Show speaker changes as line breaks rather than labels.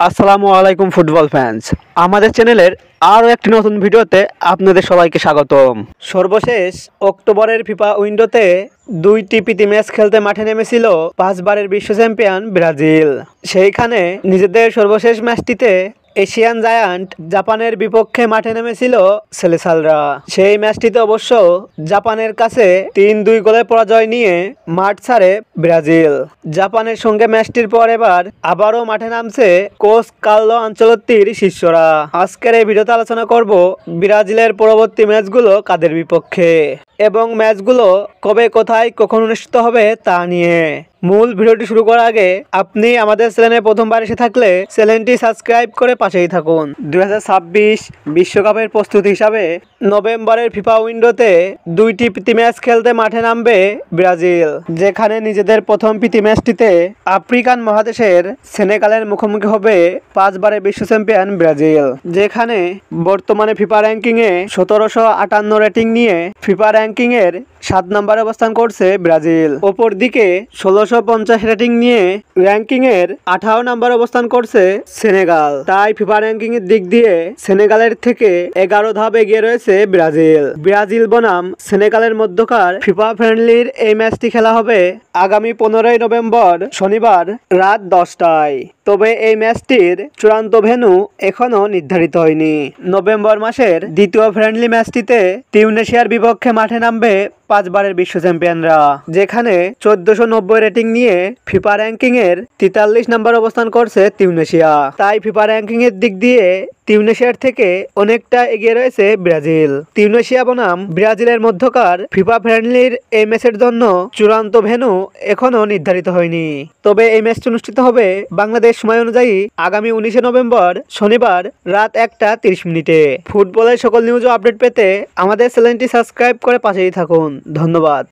আসসালামু আলাইকুম football fans. আমাদের চ্যানেলের আরও একটি নতুন ভিডিওতে আপনাদের সবাইকে স্বাগতম। সর্বশেষ অক্টোবরের ফিফা উইন্ডোতে দুইটি প্রীতি ম্যাচ খেলতে মাঠে নেমেছিল 5 বারের বিশ্ব চ্যাম্পিয়ন ব্রাজিল। সেইখানে নিজেদের সর্বশেষ ম্যাচটিতে এশিয়ান জায়ান্ট জাপানের বিপক্ষে মাঠে নেমেছিল সেলেসালরা। সেই ম্যাচটিতে অবশ্য জাপানের কাছে 3-2 গোলে পরাজয় নিয়ে মাঠ ছাড়ে ব্রাজিল। জাপানের সঙ্গে ম্যাচটির পর এবার আবারও মাঠে নামছে কোচ কার্লো আনচেলত্তির শিষ্যরা। আজকের এই ভিডিওতে আলোচনা করব ব্রাজিলের পরবর্তী ম্যাচগুলো কাদের বিপক্ষে এবং ম্যাচগুলো কবে কোথায় কখন অনুষ্ঠিত হবে তা নিয়ে। মূল ভিডিওটি শুরু করার আগে আপনি আমাদের চ্যানেলে প্রথমবার এসে থাকলে চ্যানেলটি সাবস্ক্রাইব করে পাশেই থাকুন। 2026 বিশ্বকাপের প্রস্তুতি হিসাবে নভেম্বরের ফিফা উইন্ডোতে দুইটি প্রীতি ম্যাচ খেলতে মাঠে নামবে ব্রাজিল, যেখানে নিজেদের প্রথম প্রীতি ম্যাচটিতে আফ্রিকান মহাদেশের সেনেগালের মুখোমুখি হবে 5 বারের বিশ্ব চ্যাম্পিয়ন ব্রাজিল, যেখানে বর্তমানে ফিফা র্যাঙ্কিংয়ে 1758 রেটিং নিয়ে ফিফা র্যাঙ্কিংয়ের 7 নম্বরে অবস্থান করছে ব্রাজিল। অপরদিকে 1650 রেটিং নিয়ে র্যাঙ্কিংয়ের 18 নম্বরে অবস্থান করছে সেনেগাল। তাই ফিফা র্যাঙ্কিংয়ের দিক দিয়ে সেনেগালের থেকে 11 ধাপ এগিয়ে রয়েছে ব্রাজিল বনাম সেনেগালের মধ্যকার ফিফা ফ্রেন্ডলির এই ম্যাচটি খেলা হবে আগামী 15 নভেম্বর শনিবার রাত 10টায়। তবে এই ম্যাচটির চূড়ান্ত ভেন্যু এখনও নির্ধারিত হয়নি। নভেম্বর মাসের দ্বিতীয় ফ্রেন্ডলি ম্যাচটিতে টিউনেশিয়ার বিপক্ষে মাঠে নামবে 5 বারের বিশ্ব চ্যাম্পিয়নরা, যেখানে 1490 রেটিং নিয়ে ফিফা র্যাঙ্কিংয়ের 43 নম্বর অবস্থান করছে টিউনেশিয়া। তাই ফিফা র্যাঙ্কিংয়ের দিক দিয়ে টিউনেশিয়ার থেকে অনেকটা এগিয়ে রয়েছে ব্রাজিল। টিউনেশিয়া বনাম ব্রাজিলের মধ্যকার ফিফা ফ্রেন্ডলির এই ম্যাচের জন্য চূড়ান্ত ভেন্যু এখনও নির্ধারিত হয়নি। তবে এই ম্যাচটি অনুষ্ঠিত হবে বাংলাদেশ সময় অনুযায়ী আগামী 19 নভেম্বর শনিবার রাত 1:30 ফুটবলের সকল নিউজ ও আপডেট পেতে আমাদের চ্যানেলটি সাবস্ক্রাইব করে পাশেই থাকুন। ধন্যবাদ।